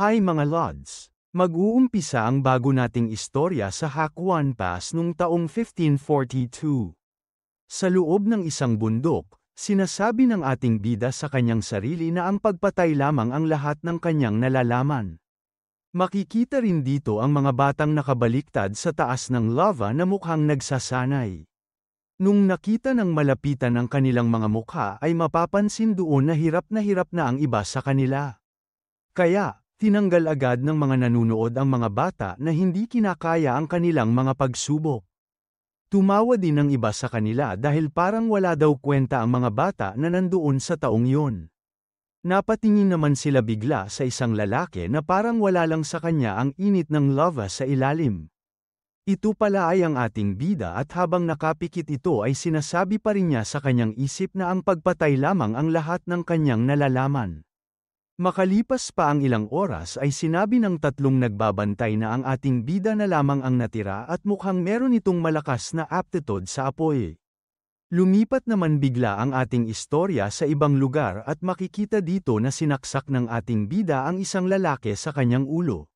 Hi mga Lods! Mag-uumpisa ang bago nating istorya sa Hakwan Pass noong taong 1542. Sa loob ng isang bundok, sinasabi ng ating bida sa kanyang sarili na ang pagpatay lamang ang lahat ng kanyang nalalaman. Makikita rin dito ang mga batang nakabaliktad sa taas ng lava na mukhang nagsasanay. Nung nakita ng malapitan ang kanilang mga mukha ay mapapansin doon na hirap na ang iba sa kanila. Kaya, tinanggal agad ng mga nanunood ang mga bata na hindi kinakaya ang kanilang mga pagsubok. Tumawa din ang iba sa kanila dahil parang wala daw kwenta ang mga bata na nandoon sa taong yun. Napatingin naman sila bigla sa isang lalaki na parang wala lang sa kanya ang init ng lava sa ilalim. Ito pala ay ang ating bida at habang nakapikit ito ay sinasabi pa rin niya sa kanyang isip na ang pagpatay lamang ang lahat ng kanyang nalalaman. Makalipas pa ang ilang oras ay sinabi ng tatlong nagbabantay na ang ating bida na lamang ang natira at mukhang meron itong malakas na aptitude sa apoy. Lumipat naman bigla ang ating istorya sa ibang lugar at makikita dito na sinaksak ng ating bida ang isang lalaki sa kanyang ulo.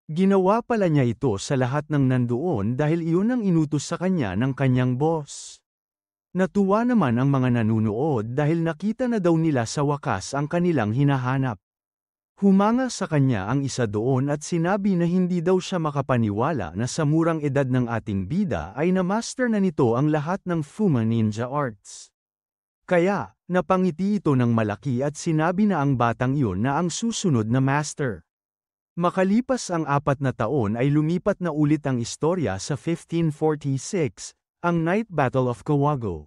Ginawa pala niya ito sa lahat ng nandoon dahil iyon ang inutos sa kanya ng kanyang boss. Natuwa naman ang mga nanunood dahil nakita na daw nila sa wakas ang kanilang hinahanap. Humanga sa kanya ang isa doon at sinabi na hindi daw siya makapaniwala na sa murang edad ng ating bida ay na-master na nito ang lahat ng Fuma Ninja Arts. Kaya, napangiti ito ng malaki at sinabi na ang batang iyon na ang susunod na master. Makalipas ang 4 na taon ay lumipat na ulit ang istorya sa 1546, ang Night Battle of Kawagoe.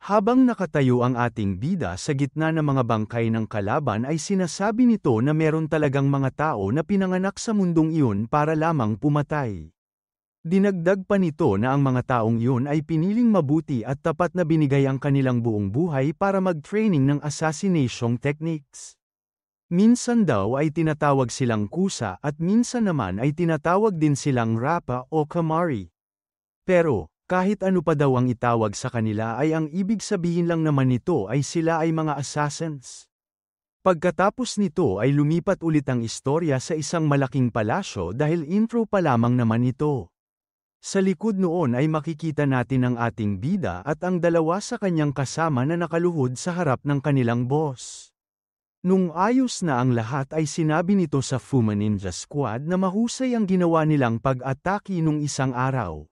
Habang nakatayo ang ating bida sa gitna ng mga bangkay ng kalaban ay sinasabi nito na meron talagang mga tao na pinanganak sa mundong iyon para lamang pumatay. Dinagdag pa nito na ang mga taong iyon ay piniling mabuti at tapat na binigay ang kanilang buong buhay para mag-training ng assassination techniques. Minsan daw ay tinatawag silang kusa at minsan naman ay tinatawag din silang rapa o kamari. Pero, kahit ano pa daw ang itawag sa kanila ay ang ibig sabihin lang naman nito ay sila ay mga assassins. Pagkatapos nito ay lumipat ulit ang istorya sa isang malaking palasyo dahil intro pa lamang naman ito. Sa likod noon ay makikita natin ang ating bida at ang dalawa sa kanyang kasama na nakaluhod sa harap ng kanilang boss. Nung ayos na ang lahat ay sinabi nito sa Fuma Ninja Squad na mahusay ang ginawa nilang pag-atake nung isang araw.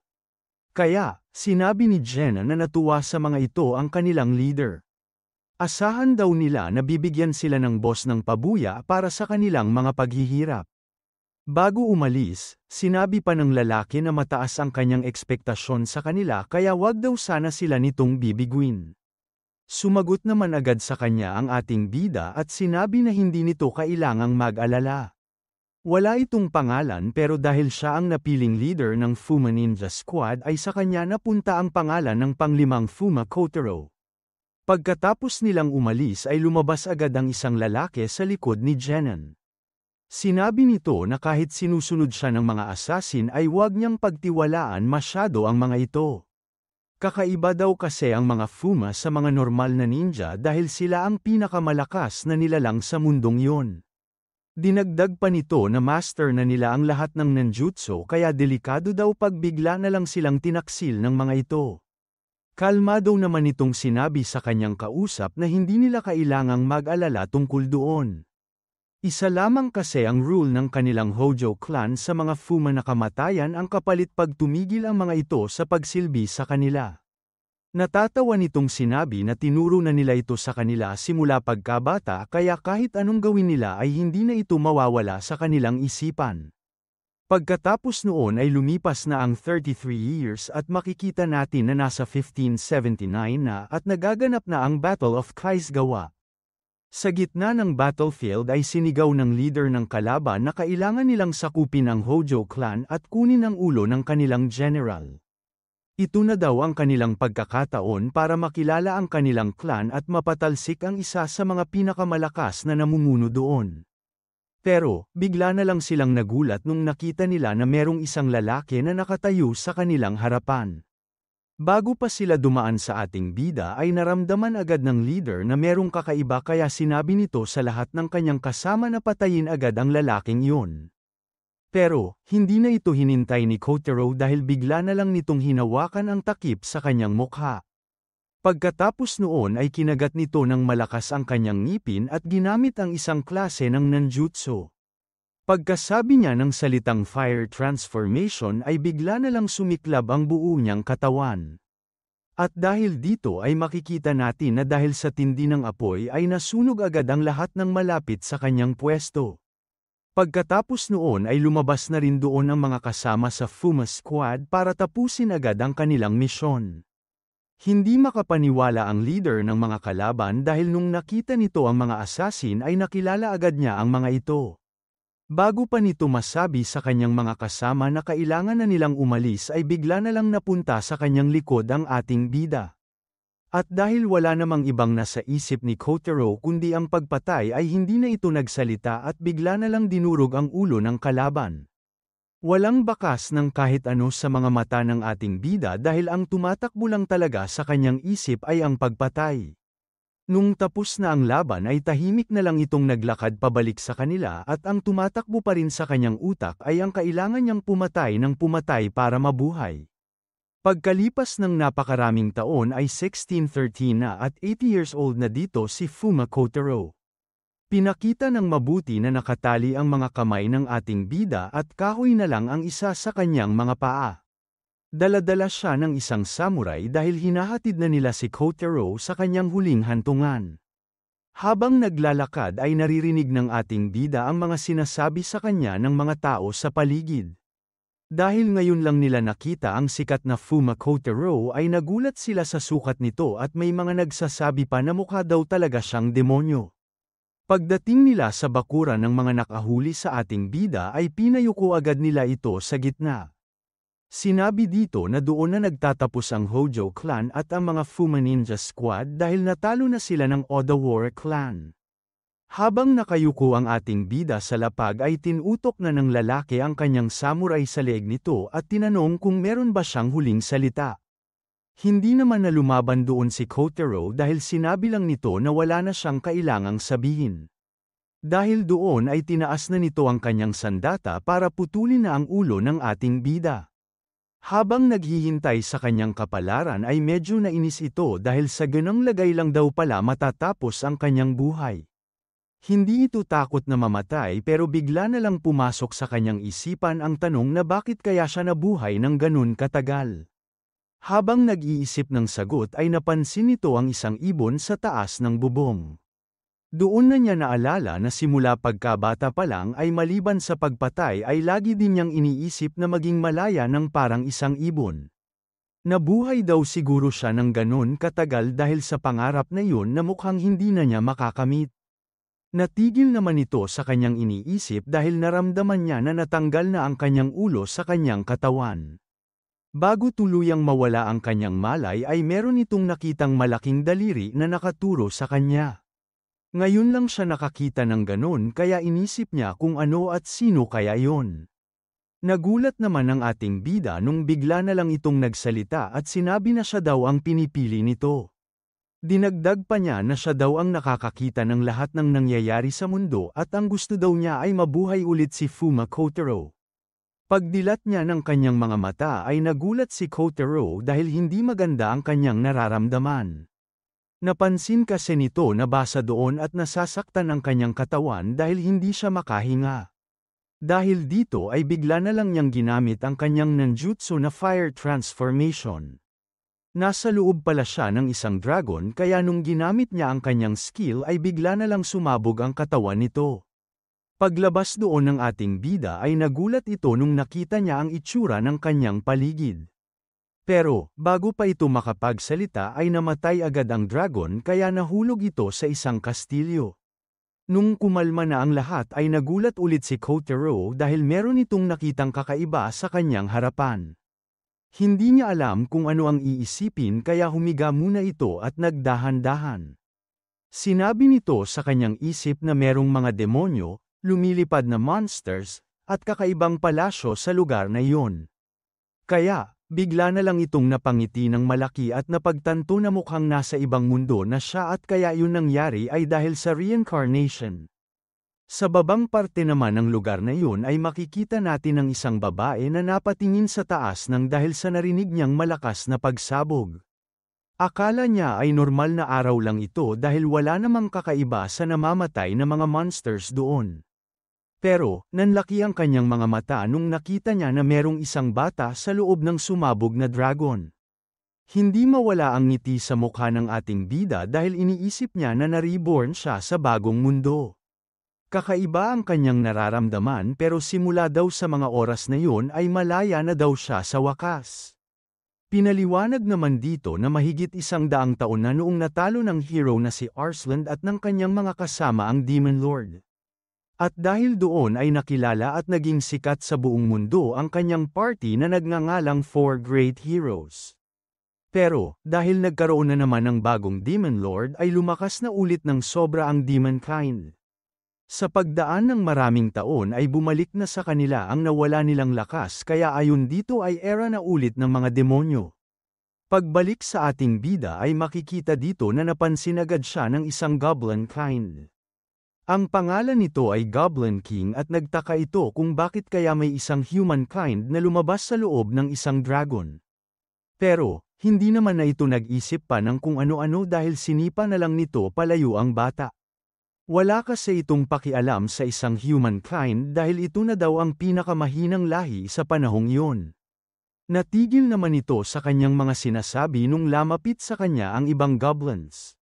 Kaya, sinabi ni Jenna na natuwa sa mga ito ang kanilang leader. Asahan daw nila na bibigyan sila ng boss ng pabuya para sa kanilang mga paghihirap. Bago umalis, sinabi pa ng lalaki na mataas ang kanyang ekspektasyon sa kanila kaya wag daw sana sila nitong bibiguin. Sumagot naman agad sa kanya ang ating bida at sinabi na hindi nito kailangang mag-alala. Wala itong pangalan pero dahil siya ang napiling leader ng Fuma Ninja Squad ay sa kanya napunta ang pangalan ng panglimang Fuma Kotaro. Pagkatapos nilang umalis ay lumabas agad ang isang lalaki sa likod ni Jenan. Sinabi nito na kahit sinusunod siya ng mga assassin ay huwag niyang pagtiwalaan masyado ang mga ito. Kakaiba daw kasi ang mga Fuma sa mga normal na ninja dahil sila ang pinakamalakas na nilalang sa mundong yon. Dinagdag pa nito na master na nila ang lahat ng ninjutsu kaya delikado daw pag bigla na lang silang tinaksil ng mga ito. Kalmado naman itong sinabi sa kanyang kausap na hindi nila kailangang mag-alala tungkol doon. Isa lamang kasi ang rule ng kanilang Hojo clan sa mga Fuma na kamatayan ang kapalit pag tumigil ang mga ito sa pagsilbi sa kanila. Natatawa nitong sinabi na tinuro na nila ito sa kanila simula pagkabata kaya kahit anong gawin nila ay hindi na ito mawawala sa kanilang isipan. Pagkatapos noon ay lumipas na ang 33 years at makikita natin na nasa 1579 na at nagaganap na ang Battle of Kaisgawa. Sa gitna ng battlefield ay sinigaw ng leader ng kalaban na kailangan nilang sakupin ang Hojo clan at kunin ang ulo ng kanilang general. Ito na daw ang kanilang pagkakataon para makilala ang kanilang clan at mapatalsik ang isa sa mga pinakamalakas na namumuno doon. Pero, bigla na lang silang nagulat nung nakita nila na merong isang lalaki na nakatayo sa kanilang harapan. Bago pa sila dumaan sa ating bida ay naramdaman agad ng leader na merong kakaiba kaya sinabi nito sa lahat ng kanyang kasama na patayin agad ang lalaking yun. Pero, hindi na ito hinintay ni Kotaro dahil bigla na lang nitong hinawakan ang takip sa kanyang mukha. Pagkatapos noon ay kinagat nito ng malakas ang kanyang ngipin at ginamit ang isang klase ng nanjutsu. Pagkasabi niya ng salitang fire transformation ay bigla na lang sumiklab ang buo niyang katawan. At dahil dito ay makikita natin na dahil sa tindi ng apoy ay nasunog agad ang lahat ng malapit sa kanyang pwesto. Pagkatapos noon ay lumabas na rin doon ang mga kasama sa Fuma Squad para tapusin agad ang kanilang misyon. Hindi makapaniwala ang leader ng mga kalaban dahil nung nakita nito ang mga assassin ay nakilala agad niya ang mga ito. Bago pa nito masabi sa kanyang mga kasama na kailangan na nilang umalis ay bigla na lang napunta sa kanyang likod ang ating bida. At dahil wala namang ibang nasa isip ni Kotaro kundi ang pagpatay ay hindi na ito nagsalita at bigla na lang dinurog ang ulo ng kalaban. Walang bakas ng kahit ano sa mga mata ng ating bida dahil ang tumatakbo lang talaga sa kanyang isip ay ang pagpatay. Nung tapos na ang laban ay tahimik na lang itong naglakad pabalik sa kanila at ang tumatakbo pa rin sa kanyang utak ay ang kailangan niyang pumatay ng pumatay para mabuhay. Pagkalipas ng napakaraming taon ay 1613 na at 80 years old na dito si Fuma Kotaro. Pinakita ng mabuti na nakatali ang mga kamay ng ating bida at kahoy na lang ang isa sa kanyang mga paa. Dala-dala siya ng isang samurai dahil hinahatid na nila si Kotaro sa kanyang huling hantungan. Habang naglalakad ay naririnig ng ating bida ang mga sinasabi sa kanya ng mga tao sa paligid. Dahil ngayon lang nila nakita ang sikat na Fuma Kotaro ay nagulat sila sa sukat nito at may mga nagsasabi pa na mukha daw talaga siyang demonyo. Pagdating nila sa bakuran ng mga nakahuli sa ating bida ay pinayuko agad nila ito sa gitna. Sinabi dito na doon na nagtatapos ang Hojo Clan at ang mga Fuma Ninja Squad dahil natalo na sila ng Odawara Clan. Habang nakayuko ang ating bida sa lapag ay tinutok na ng lalaki ang kanyang samurai sa leeg nito at tinanong kung meron ba siyang huling salita. Hindi naman na lumaban doon si Kotaro dahil sinabi lang nito na wala na siyang kailangang sabihin. Dahil doon ay tinaas na nito ang kanyang sandata para putulin na ang ulo ng ating bida. Habang naghihintay sa kanyang kapalaran ay medyo nainis ito dahil sa ganang lagay lang daw pala matatapos ang kanyang buhay. Hindi ito takot na mamatay pero bigla na lang pumasok sa kanyang isipan ang tanong na bakit kaya siya nabuhay ng ganun katagal. Habang nag-iisip ng sagot ay napansin nito ang isang ibon sa taas ng bubong. Doon na niya naalala na simula pagkabata pa lang ay maliban sa pagpatay ay lagi din niyang iniisip na maging malaya ng parang isang ibon. Nabuhay daw siguro siya ng ganun katagal dahil sa pangarap na yun na mukhang hindi na niya makakamit. Natigil naman ito sa kanyang iniisip dahil naramdaman niya na natanggal na ang kanyang ulo sa kanyang katawan. Bago tuluyang mawala ang kanyang malay ay meron itong nakitang malaking daliri na nakaturo sa kanya. Ngayon lang siya nakakita ng ganun kaya inisip niya kung ano at sino kaya yon. Nagulat naman ang ating bida nung bigla na lang itong nagsalita at sinabi na siya daw ang pinipili nito. Dinagdag pa niya na siya daw ang nakakakita ng lahat ng nangyayari sa mundo at ang gusto daw niya ay mabuhay ulit si Fuma Kotaro. Pagdilat niya ng kanyang mga mata ay nagulat si Kotaro dahil hindi maganda ang kanyang nararamdaman. Napansin kasi nito na basa doon at nasasaktan ang kanyang katawan dahil hindi siya makahinga. Dahil dito ay bigla na lang niyang ginamit ang kanyang nanjutsu na fire transformation. Nasa loob pala siya ng isang dragon kaya nung ginamit niya ang kanyang skill ay bigla na lang sumabog ang katawan nito. Paglabas doon ng ating bida ay nagulat ito nung nakita niya ang itsura ng kanyang paligid. Pero, bago pa ito makapagsalita ay namatay agad ang dragon kaya nahulog ito sa isang kastilyo. Nung kumalma na ang lahat ay nagulat ulit si Kotaro dahil meron itong nakitang kakaiba sa kanyang harapan. Hindi niya alam kung ano ang iisipin kaya humiga muna ito at nagdahan-dahan. Sinabi nito sa kanyang isip na merong mga demonyo, lumilipad na monsters, at kakaibang palasyo sa lugar na iyon. Kaya, Bigla na lang itong napangiti ng malaki at napagtanto na mukhang nasa ibang mundo na siya at kaya yun nangyari ay dahil sa reincarnation. Sa babang parte naman ng lugar na yun ay makikita natin ang isang babae na napatingin sa taas nang dahil sa narinig niyang malakas na pagsabog. Akala niya ay normal na araw lang ito dahil wala namang kakaiba sa namamatay na mga monsters doon. Pero, nanlaki ang kanyang mga mata nung nakita niya na merong isang bata sa loob ng sumabog na dragon. Hindi mawala ang ngiti sa mukha ng ating bida dahil iniisip niya na na-reborn siya sa bagong mundo. Kakaiba ang kanyang nararamdaman pero simula daw sa mga oras na yun ay malaya na daw siya sa wakas. Pinaliwanag naman dito na mahigit 100 taon na noong natalo ng hero na si Arslan at ng kanyang mga kasama ang Demon Lord. At dahil doon ay nakilala at naging sikat sa buong mundo ang kanyang party na nagngangalang Four Great Heroes. Pero, dahil nagkaroon na naman ng bagong Demon Lord ay lumakas na ulit ng sobra ang Demonkind. Sa pagdaan ng maraming taon ay bumalik na sa kanila ang nawala nilang lakas kaya ayon dito ay era na ulit ng mga demonyo. Pagbalik sa ating bida ay makikita dito na napansin agad siya ng isang Goblin Kind. Ang pangalan nito ay Goblin King at nagtaka ito kung bakit kaya may isang humankind na lumabas sa loob ng isang dragon. Pero, hindi naman na ito nag-isip pa ng kung ano-ano dahil sinipa na lang nito palayo ang bata. Wala kasi itong pakialam sa isang humankind dahil ito na daw ang pinakamahinang lahi sa panahong iyon. Natigil naman ito sa kanyang mga sinasabi nung lamapit sa kanya ang ibang goblins.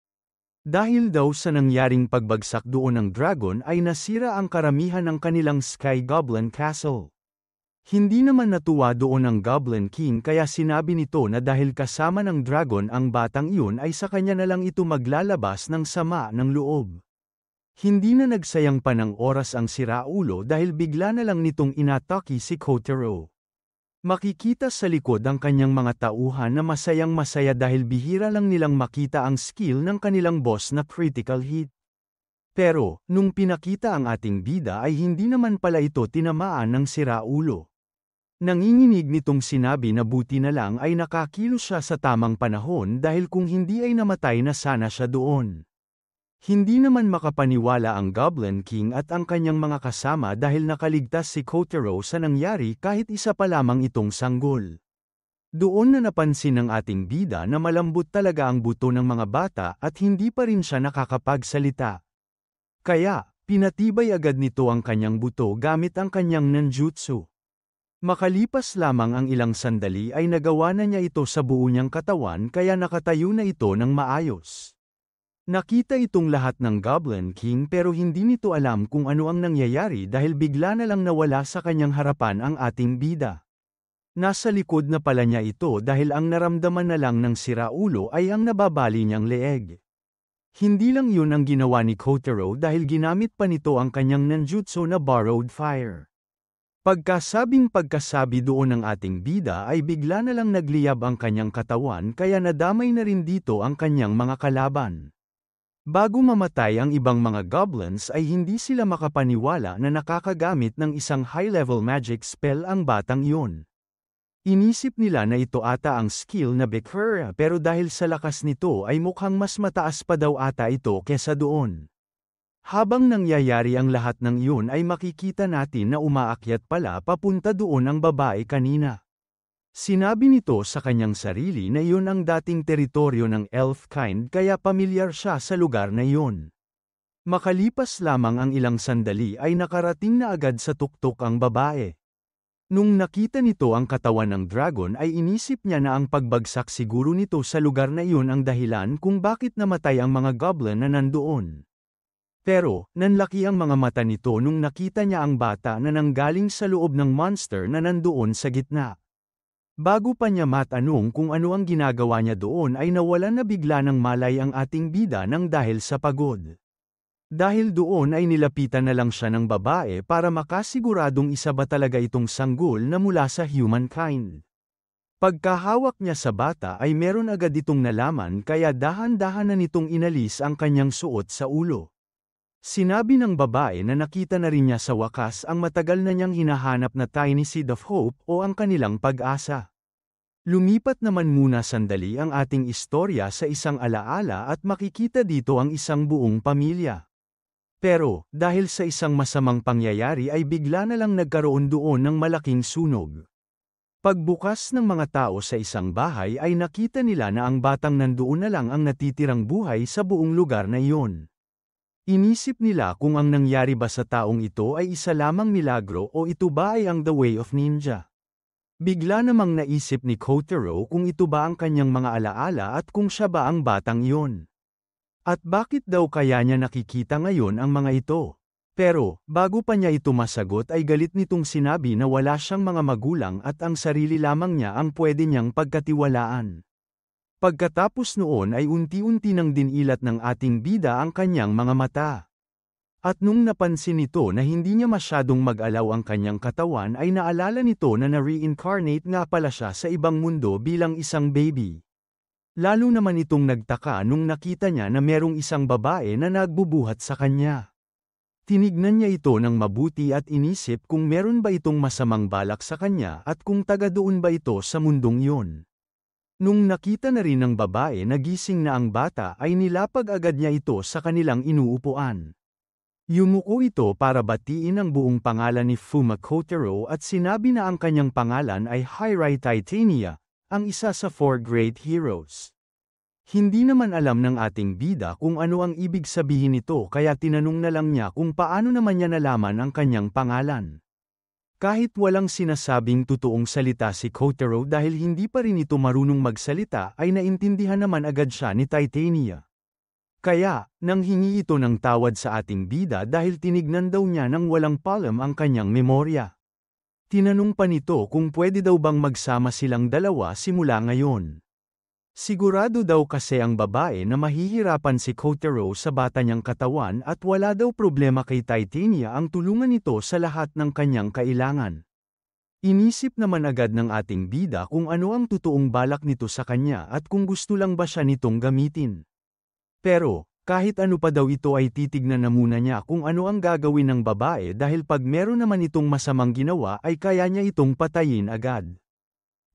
Dahil daw sa nangyaring pagbagsak doon ng dragon ay nasira ang karamihan ng kanilang Sky Goblin Castle. Hindi naman natuwa doon ang Goblin King kaya sinabi nito na dahil kasama ng dragon ang batang iyon ay sa kanya na lang ito maglalabas ng sama ng loob. Hindi na nagsayang pa ng oras ang siraulo dahil bigla na lang nitong inatake si Kotaro. Makikita sa likod ang kanyang mga tauhan na masayang-masaya dahil bihira lang nilang makita ang skill ng kanilang boss na critical hit. Pero, nung pinakita ang ating bida ay hindi naman pala ito tinamaan ng siraulo. Nanginginig nitong sinabi na buti na lang ay nakakilos siya sa tamang panahon dahil kung hindi ay namatay na sana siya doon. Hindi naman makapaniwala ang Goblin King at ang kanyang mga kasama dahil nakaligtas si Kotaro sa nangyari kahit isa pa lamang itong sanggol. Doon na napansin ng ating bida na malambot talaga ang buto ng mga bata at hindi pa rin siya nakakapagsalita. Kaya, pinatibay agad nito ang kanyang buto gamit ang kanyang ninjutsu. Makalipas lamang ang ilang sandali ay nagawa na niya ito sa buo niyang katawan kaya nakatayo na ito ng maayos. Nakita itong lahat ng Goblin King pero hindi nito alam kung ano ang nangyayari dahil bigla na lang nawala sa kanyang harapan ang ating bida. Nasa likod na pala niya ito dahil ang naramdaman na lang ng siraulo ay ang nababali niyang leeg. Hindi lang yun ang ginawa ni Kotaro dahil ginamit pa nito ang kanyang ninjutsu na borrowed fire. Pagkasabi doon ng ating bida ay bigla na lang nagliyab ang kanyang katawan kaya nadamay na rin dito ang kanyang mga kalaban. Bago mamatay ang ibang mga goblins ay hindi sila makapaniwala na nakakagamit ng isang high-level magic spell ang batang iyon. Inisip nila na ito ata ang skill na Bekura pero dahil sa lakas nito ay mukhang mas mataas pa daw ata ito kesa doon. Habang nangyayari ang lahat ng iyon ay makikita natin na umaakyat pala papunta doon ang babae kanina. Sinabi nito sa kanyang sarili na iyon ang dating teritoryo ng Elfkind kaya pamilyar siya sa lugar na iyon. Makalipas lamang ang ilang sandali ay nakarating na agad sa tuktok ang babae. Nung nakita nito ang katawan ng dragon ay inisip niya na ang pagbagsak siguro nito sa lugar na iyon ang dahilan kung bakit namatay ang mga goblin na nandoon. Pero, nanlaki ang mga mata nito nung nakita niya ang bata na nanggaling sa loob ng monster na nandoon sa gitna. Bago pa niya matanong kung ano ang ginagawa niya doon ay nawalan na bigla ng malay ang ating bida nang dahil sa pagod. Dahil doon ay nilapitan na lang siya ng babae para makasiguradong isa ba talaga itong sanggol na mula sa humankind. Pagkahawak niya sa bata ay meron agad itong nalaman kaya dahan-dahan na nitong inalis ang kanyang suot sa ulo. Sinabi ng babae na nakita na rin niya sa wakas ang matagal na niyang hinahanap na tiny seed of hope o ang kanilang pag-asa. Lumipat naman muna sandali ang ating istorya sa isang alaala at makikita dito ang isang buong pamilya. Pero, dahil sa isang masamang pangyayari ay bigla na lang nagkaroon doon ng malaking sunog. Pagbukas ng mga tao sa isang bahay ay nakita nila na ang batang nandoon na lang ang natitirang buhay sa buong lugar na iyon. Inisip nila kung ang nangyari ba sa taong ito ay isa lamang milagro o ito ba ay ang The Way of Ninja. Bigla namang naisip ni Kotaro kung ito ba ang kanyang mga alaala at kung siya ba ang batang iyon. At bakit daw kaya niya nakikita ngayon ang mga ito? Pero, bago pa niya ito masagot ay galit nitong sinabi na wala siyang mga magulang at ang sarili lamang niya ang pwede niyang pagkatiwalaan. Pagkatapos noon ay unti-unti nang dinilat ng ating bida ang kanyang mga mata. At nung napansin nito na hindi niya masyadong mag-alaw ang kanyang katawan ay naalala nito na na-reincarnate nga pala siya sa ibang mundo bilang isang baby. Lalo naman itong nagtaka nung nakita niya na merong isang babae na nagbubuhat sa kanya. Tinignan niya ito ng mabuti at inisip kung meron ba itong masamang balak sa kanya at kung taga doon ba ito sa mundong iyon. Nung nakita na rin ng babae na gising na ang bata ay nilapag agad niya ito sa kanilang inuupuan. Yumuko ito para batiin ang buong pangalan ni Fuma Kotaro at sinabi na ang kanyang pangalan ay Hirai Titania, ang isa sa 4 great heroes. Hindi naman alam ng ating bida kung ano ang ibig sabihin nito kaya tinanong na lang niya kung paano naman niya nalaman ang kanyang pangalan. Kahit walang sinasabing totoong salita si Kotaro dahil hindi pa rin ito marunong magsalita ay naintindihan naman agad siya ni Titania. Kaya, nang hingi ito ng tawad sa ating bida dahil tinignan daw niya nang walang palem ang kanyang memorya. Tinanong pa nito kung pwede daw bang magsama silang dalawa simula ngayon. Sigurado daw kasi ang babae na mahihirapan si Kotaro sa bata niyang katawan at wala daw problema kay Titania ang tulungan nito sa lahat ng kanyang kailangan. Inisip naman agad ng ating bida kung ano ang totoong balak nito sa kanya at kung gusto lang ba siya nitong gamitin. Pero, kahit ano pa daw ito ay titignan na muna niya kung ano ang gagawin ng babae dahil pag meron naman itong masamang ginawa ay kaya niya itong patayin agad.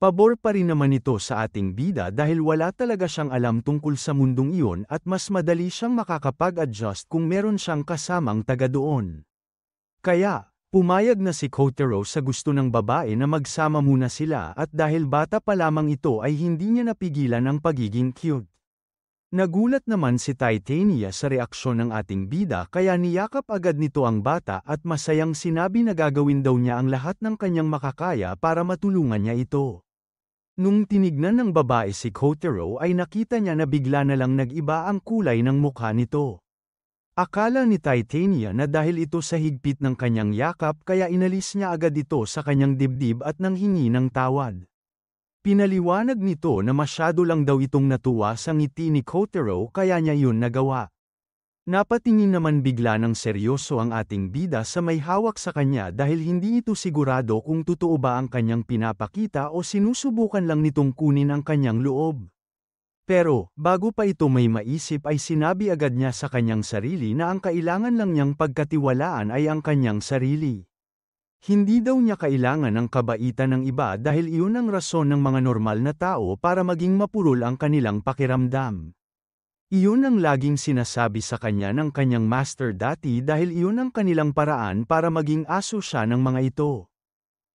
Pabor pa rin naman ito sa ating bida dahil wala talaga siyang alam tungkol sa mundong iyon at mas madali siyang makakapag-adjust kung meron siyang kasamang taga doon. Kaya, pumayag na si Kotaro sa gusto ng babae na magsama muna sila at dahil bata pa lamang ito ay hindi niya napigilan ang pagiging cute. Nagulat naman si Titania sa reaksyon ng ating bida kaya niyakap agad nito ang bata at masayang sinabi na gagawin daw niya ang lahat ng kanyang makakaya para matulungan niya ito. Nung tinignan ng babae si Kotaro ay nakita niya na bigla na lang nag-iba ang kulay ng mukha nito. Akala ni Titania na dahil ito sa higpit ng kanyang yakap kaya inalis niya agad ito sa kanyang dibdib at nanghingi ng tawad. Pinaliwanag nito na masyado lang daw itong natuwa sa ngiti ni Kotaro kaya niya yun nagawa. Napatingin naman bigla ng seryoso ang ating bida sa may hawak sa kanya dahil hindi ito sigurado kung totoo ba ang kanyang pinapakita o sinusubukan lang nitong kunin ang kanyang loob. Pero, bago pa ito may maisip ay sinabi agad niya sa kanyang sarili na ang kailangan lang niyang pagkatiwalaan ay ang kanyang sarili. Hindi daw niya kailangan ng kabaitan ng iba dahil iyon ang rason ng mga normal na tao para maging mapurol ang kanilang pakiramdam. Iyon ang laging sinasabi sa kanya ng kanyang master dati dahil iyon ang kanilang paraan para maging aso siya ng mga ito.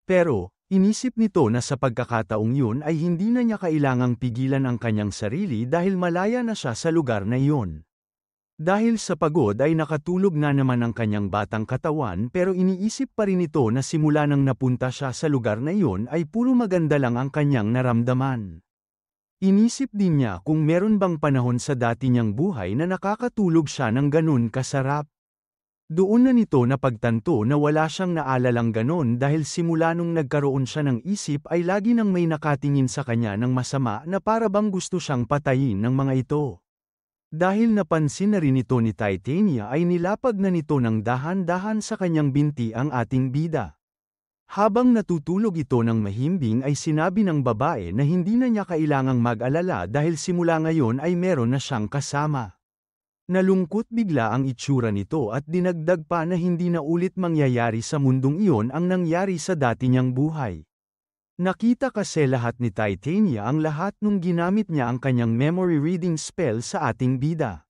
Pero, inisip nito na sa pagkakataong yun ay hindi na niya kailangang pigilan ang kanyang sarili dahil malaya na siya sa lugar na iyon. Dahil sa pagod ay nakatulog na naman ang kanyang batang katawan pero iniisip pa rin ito na simula nang napunta siya sa lugar na iyon ay puro maganda lang ang kanyang naramdaman. Inisip din niya kung meron bang panahon sa dati niyang buhay na nakakatulog siya ng ganun kasarap. Doon na nito napagtanto na wala siyang naalalang ganon dahil simula nung nagkaroon siya ng isip ay lagi nang may nakatingin sa kanya ng masama na para bang gusto siyang patayin ng mga ito. Dahil napansin na rin ito ni Titania ay nilapag na nito ng dahan-dahan sa kanyang binti ang ating bida. Habang natutulog ito ng mahimbing ay sinabi ng babae na hindi na niya kailangang mag-alala dahil simula ngayon ay meron na siyang kasama. Nalungkot bigla ang itsura nito at dinagdag pa na hindi na ulit mangyayari sa mundong iyon ang nangyari sa dati niyang buhay. Nakita kasi lahat ni Titania ang lahat nung ginamit niya ang kanyang memory reading spell sa ating bida.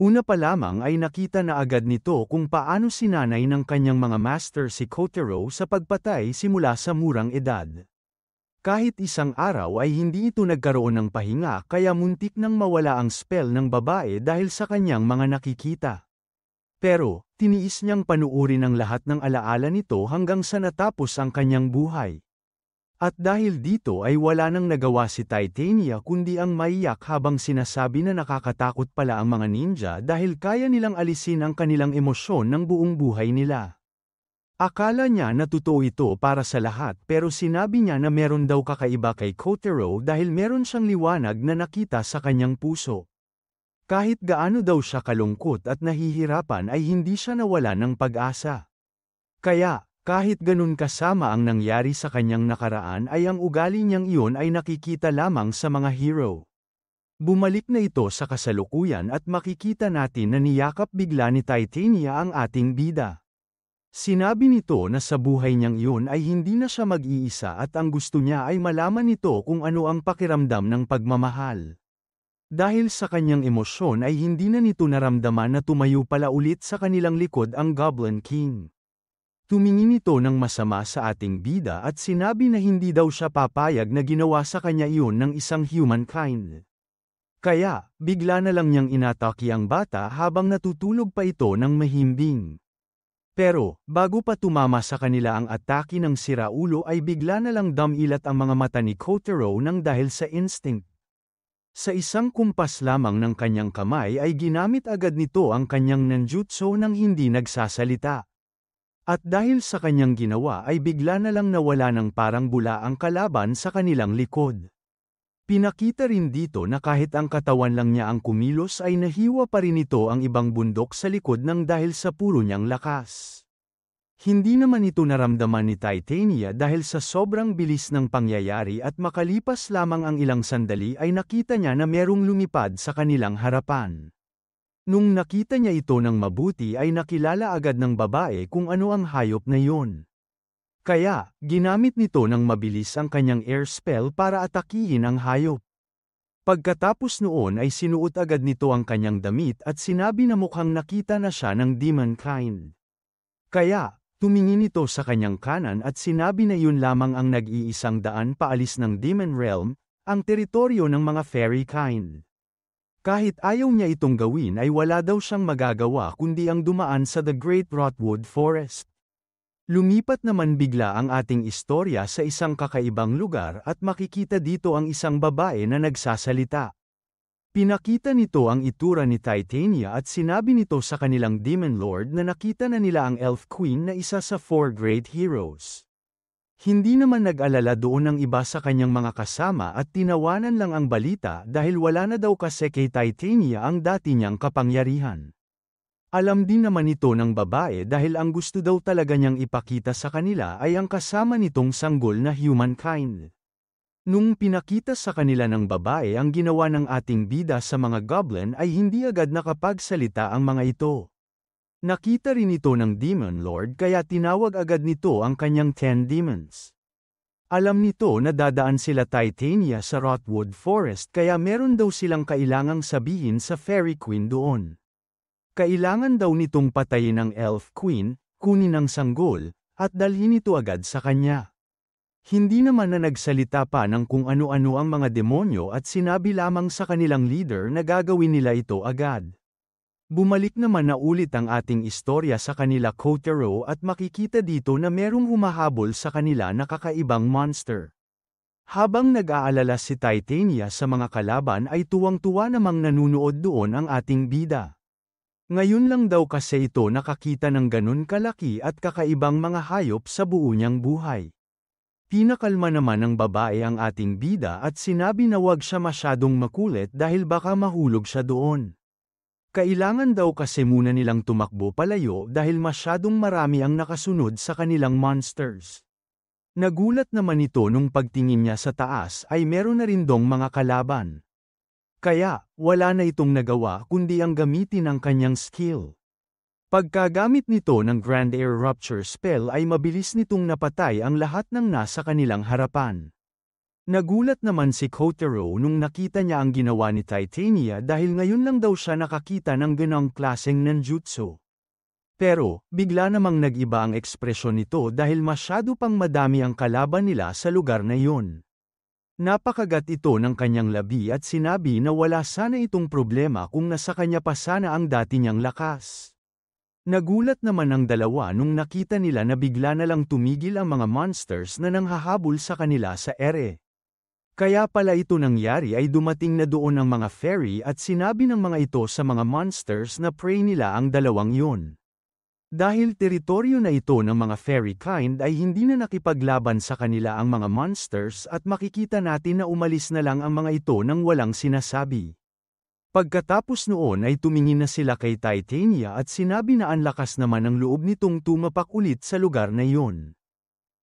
Una pa lamang ay nakita na agad nito kung paano sinanay ng kanyang mga master si Kotaro sa pagpatay simula sa murang edad. Kahit isang araw ay hindi ito nagkaroon ng pahinga kaya muntik nang mawala ang spell ng babae dahil sa kanyang mga nakikita. Pero, tiniis niyang panuurin ang lahat ng alaala nito hanggang sa natapos ang kanyang buhay. At dahil dito ay wala nang nagawa si Titania kundi ang maiyak habang sinasabi na nakakatakot pala ang mga ninja dahil kaya nilang alisin ang kanilang emosyon ng buong buhay nila. Akala niya na totoo ito para sa lahat pero sinabi niya na meron daw kakaiba kay Kotaro dahil meron siyang liwanag na nakita sa kanyang puso. Kahit gaano daw siya kalungkot at nahihirapan ay hindi siya nawala ng pag-asa. Kaya, kahit ganun kasama ang nangyari sa kanyang nakaraan ay ang ugali niyang iyon ay nakikita lamang sa mga hero. Bumalik na ito sa kasalukuyan at makikita natin na niyakap bigla ni Titania ang ating bida. Sinabi nito na sa buhay niyang iyon ay hindi na siya mag-iisa at ang gusto niya ay malaman nito kung ano ang pakiramdam ng pagmamahal. Dahil sa kanyang emosyon ay hindi na nito naramdaman na tumayo pala ulit sa kanilang likod ang Goblin King. Tumingin ito ng masama sa ating bida at sinabi na hindi daw siya papayag na ginawa sa kanya iyon ng isang humankind. Kaya, bigla na lang niyang inatake ang bata habang natutulog pa ito ng mahimbing. Pero, bago pa tumama sa kanila ang atake ng siraulo ay bigla na lang dumilat ang mga mata ni Kotaro nang dahil sa instinct. Sa isang kumpas lamang ng kanyang kamay ay ginamit agad nito ang kanyang ninjutsu nang hindi nagsasalita. At dahil sa kanyang ginawa ay bigla na lang nawala ng parang bula ang kalaban sa kanilang likod. Pinakita rin dito na kahit ang katawan lang niya ang kumilos ay nahiwa pa rin ito ang ibang bundok sa likod ng dahil sa puro niyang lakas. Hindi naman ito naramdaman ni Titania dahil sa sobrang bilis ng pangyayari at makalipas lamang ang ilang sandali ay nakita niya na merong lumipad sa kanilang harapan. Nung nakita niya ito ng mabuti ay nakilala agad ng babae kung ano ang hayop na yun. Kaya, ginamit nito ng mabilis ang kanyang air spell para atakihin ang hayop. Pagkatapos noon ay sinuot agad nito ang kanyang damit at sinabi na mukhang nakita na siya ng demon kind. Kaya, tumingin ito sa kanyang kanan at sinabi na yun lamang ang nag-iisang daan paalis ng Demon Realm, ang teritoryo ng mga fairy kind. Kahit ayaw niya itong gawin ay wala daw siyang magagawa kundi ang dumaan sa The Great Rotwood Forest. Lumipat naman bigla ang ating istorya sa isang kakaibang lugar at makikita dito ang isang babae na nagsasalita. Pinakita nito ang itura ni Titania at sinabi nito sa kanilang Demon Lord na nakita na nila ang Elf Queen na isa sa 4 great heroes. Hindi naman nag-alala doon ang iba sa kanyang mga kasama at tinawanan lang ang balita dahil wala na daw kasi kay Titania ang dati niyang kapangyarihan. Alam din naman ito ng babae dahil ang gusto daw talaga niyang ipakita sa kanila ay ang kasama nitong sanggol na humankind. Nung pinakita sa kanila ng babae ang ginawa ng ating bida sa mga goblin ay hindi agad nakapagsalita ang mga ito. Nakita rin ito ng Demon Lord kaya tinawag agad nito ang kanyang 10 demons. Alam nito na dadaan sila Titania sa Rotwood Forest kaya meron daw silang kailangang sabihin sa Fairy Queen doon. Kailangan daw nitong patayin ang Elf Queen, kunin ang sanggol, at dalhin ito agad sa kanya. Hindi naman na nagsalita pa ng kung ano-ano ang mga demonyo at sinabi lamang sa kanilang leader na gagawin nila ito agad. Bumalik naman na ulit ang ating istorya sa kanila Kotaro at makikita dito na merong humahabol sa kanila na kakaibang monster. Habang nag-aalala si Titania sa mga kalaban ay tuwang-tuwa namang nanunood doon ang ating bida. Ngayon lang daw kasi ito nakakita ng ganun kalaki at kakaibang mga hayop sa buo niyang buhay. Pinakalma naman ng babae ang ating bida at sinabi na wag siya masyadong makulit dahil baka mahulog siya doon. Kailangan daw kasi muna nilang tumakbo palayo dahil masyadong marami ang nakasunod sa kanilang monsters. Nagulat naman ito nung pagtingin niya sa taas ay meron na rin dong mga kalaban. Kaya, wala na itong nagawa kundi ang gamitin ang kanyang skill. Pagkagamit nito ng Grand Air Rupture spell ay mabilis nitong napatay ang lahat ng nasa kanilang harapan. Nagulat naman si Kotaro nung nakita niya ang ginawa ni Titania dahil ngayon lang daw siya nakakita ng ganong klaseng ninjutsu. Pero, bigla namang nag-iba ang ekspresyon nito dahil masyado pang madami ang kalaban nila sa lugar na iyon. Napakagat ito ng kanyang labi at sinabi na wala sana itong problema kung nasa kanya pa sana ang dati niyang lakas. Nagulat naman ang dalawa nung nakita nila na bigla na lang tumigil ang mga monsters na nanghahabol sa kanila sa ere. Kaya pala ito nangyari ay dumating na doon ang mga fairy at sinabi ng mga ito sa mga monsters na prey nila ang dalawang yun. Dahil teritoryo na ito ng mga fairy kind ay hindi na nakipaglaban sa kanila ang mga monsters at makikita natin na umalis na lang ang mga ito nang walang sinasabi. Pagkatapos noon ay tumingin na sila kay Titania at sinabi na ang lakas naman ng loob nitong tumapak ulit sa lugar na iyon.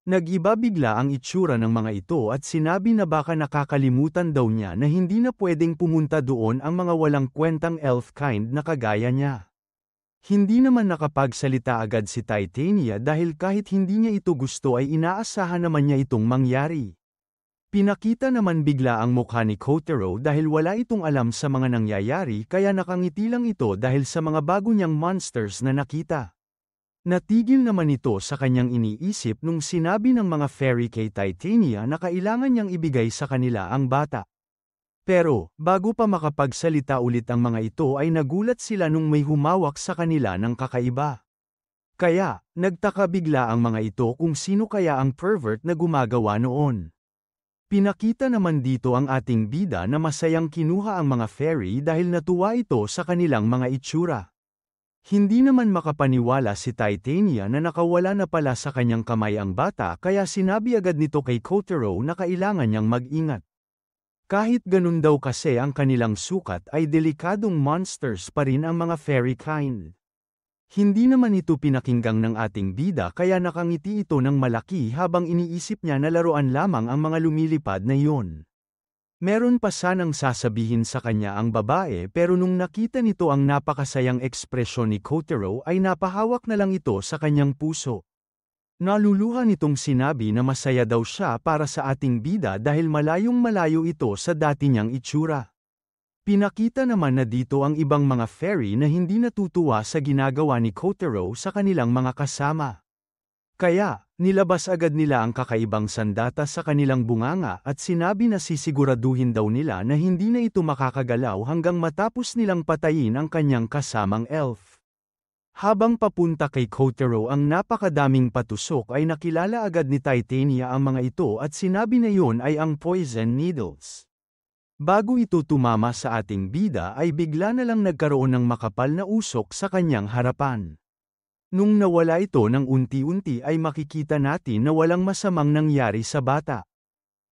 Nag-iba bigla ang itsura ng mga ito at sinabi na baka nakakalimutan daw niya na hindi na pwedeng pumunta doon ang mga walang kwentang elf kind na kagaya niya. Hindi naman nakapagsalita agad si Titania dahil kahit hindi niya ito gusto ay inaasahan naman niya itong mangyari. Pinakita naman bigla ang mukha ni Kotaro dahil wala itong alam sa mga nangyayari kaya nakangiti lang ito dahil sa mga bago niyang monsters na nakita. Natigil naman ito sa kanyang iniisip nung sinabi ng mga fairy kay Titania na kailangan niyang ibigay sa kanila ang bata. Pero, bago pa makapagsalita ulit ang mga ito ay nagulat sila nung may humawak sa kanila ng kakaiba. Kaya, nagtaka bigla ang mga ito kung sino kaya ang pervert na gumagawa noon. Pinakita naman dito ang ating bida na masayang kinuha ang mga fairy dahil natuwa ito sa kanilang mga itsura. Hindi naman makapaniwala si Titania na nakawala na pala sa kanyang kamay ang bata kaya sinabi agad nito kay Kotaro na kailangan niyang mag-ingat. Kahit ganun daw kasi ang kanilang sukat ay delikadong monsters pa rin ang mga fairy kind. Hindi naman ito pinakinggang ng ating bida kaya nakangiti ito ng malaki habang iniisip niya na laruan lamang ang mga lumilipad na iyon. Meron pa sanang sasabihin sa kanya ang babae pero nung nakita nito ang napakasayang ekspresyon ni Kotaro ay napahawak na lang ito sa kanyang puso. Naluluha nitong sinabi na masaya daw siya para sa ating bida dahil malayong malayo ito sa dati niyang itsura. Pinakita naman na dito ang ibang mga fairy na hindi natutuwa sa ginagawa ni Kotaro sa kanilang mga kasama. Kaya, nilabas agad nila ang kakaibang sandata sa kanilang bunganga at sinabi na sisiguraduhin daw nila na hindi na ito makakagalaw hanggang matapos nilang patayin ang kanyang kasamang elf. Habang papunta kay Kotaro ang napakadaming patusok ay nakilala agad ni Titania ang mga ito at sinabi na yon ay ang poison needles. Bago ito tumama sa ating bida ay bigla na lang nagkaroon ng makapal na usok sa kanyang harapan. Nung nawala ito ng unti-unti ay makikita natin na walang masamang nangyari sa bata.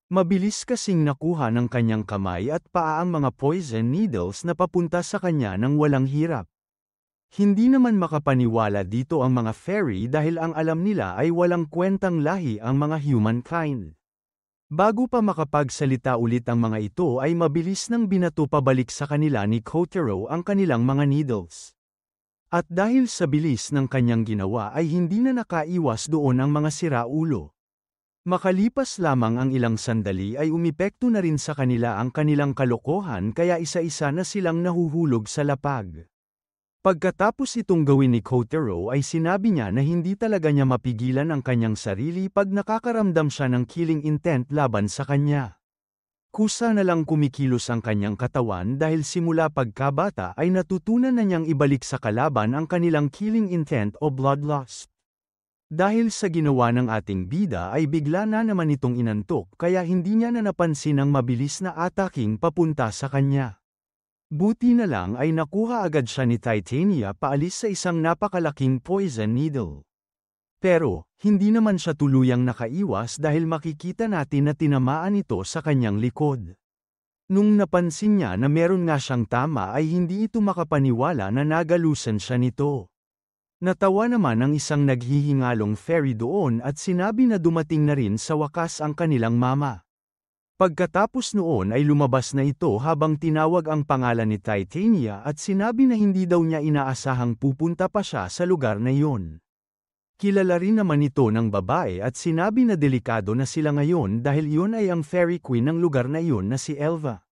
Mabilis kasing nakuha ng kanyang kamay at paa ang mga poison needles na papunta sa kanya nang walang hirap. Hindi naman makapaniwala dito ang mga fairy dahil ang alam nila ay walang kwentang lahi ang mga humankind. Bago pa makapagsalita ulit ang mga ito ay mabilis nang binato pabalik sa kanila ni Kotaro ang kanilang mga needles. At dahil sa bilis ng kanyang ginawa ay hindi na nakaiwas doon ang mga siraulo. Makalipas lamang ang ilang sandali ay umepekto na rin sa kanila ang kanilang kalokohan kaya isa-isa na silang nahuhulog sa lapag. Pagkatapos itong gawin ni Kotaro ay sinabi niya na hindi talaga niya mapigilan ang kanyang sarili pag nakakaramdam siya ng killing intent laban sa kanya. Kusa na lang kumikilos ang kanyang katawan dahil simula pagkabata ay natutunan na niyang ibalik sa kalaban ang kanilang killing intent o bloodlust. Dahil sa ginawa ng ating bida ay bigla na naman itong inantok kaya hindi niya na napansin ang mabilis na ataking papunta sa kanya. Buti na lang ay nakuha agad siya ni Titania paalis sa isang napakalaking poison needle. Pero, hindi naman siya tuluyang nakaiwas dahil makikita natin na tinamaan ito sa kanyang likod. Nung napansin niya na meron nga siyang tama ay hindi ito makapaniwala na nagalusan siya nito. Natawa naman ang isang naghihingalong fairy doon at sinabi na dumating na rin sa wakas ang kanilang mama. Pagkatapos noon ay lumabas na ito habang tinawag ang pangalan ni Titania at sinabi na hindi daw niya inaasahang pupunta pa siya sa lugar na iyon. Kilala rin naman ito ng babae at sinabi na delikado na sila ngayon dahil iyon ay ang fairy queen ng lugar na iyon na si Elva.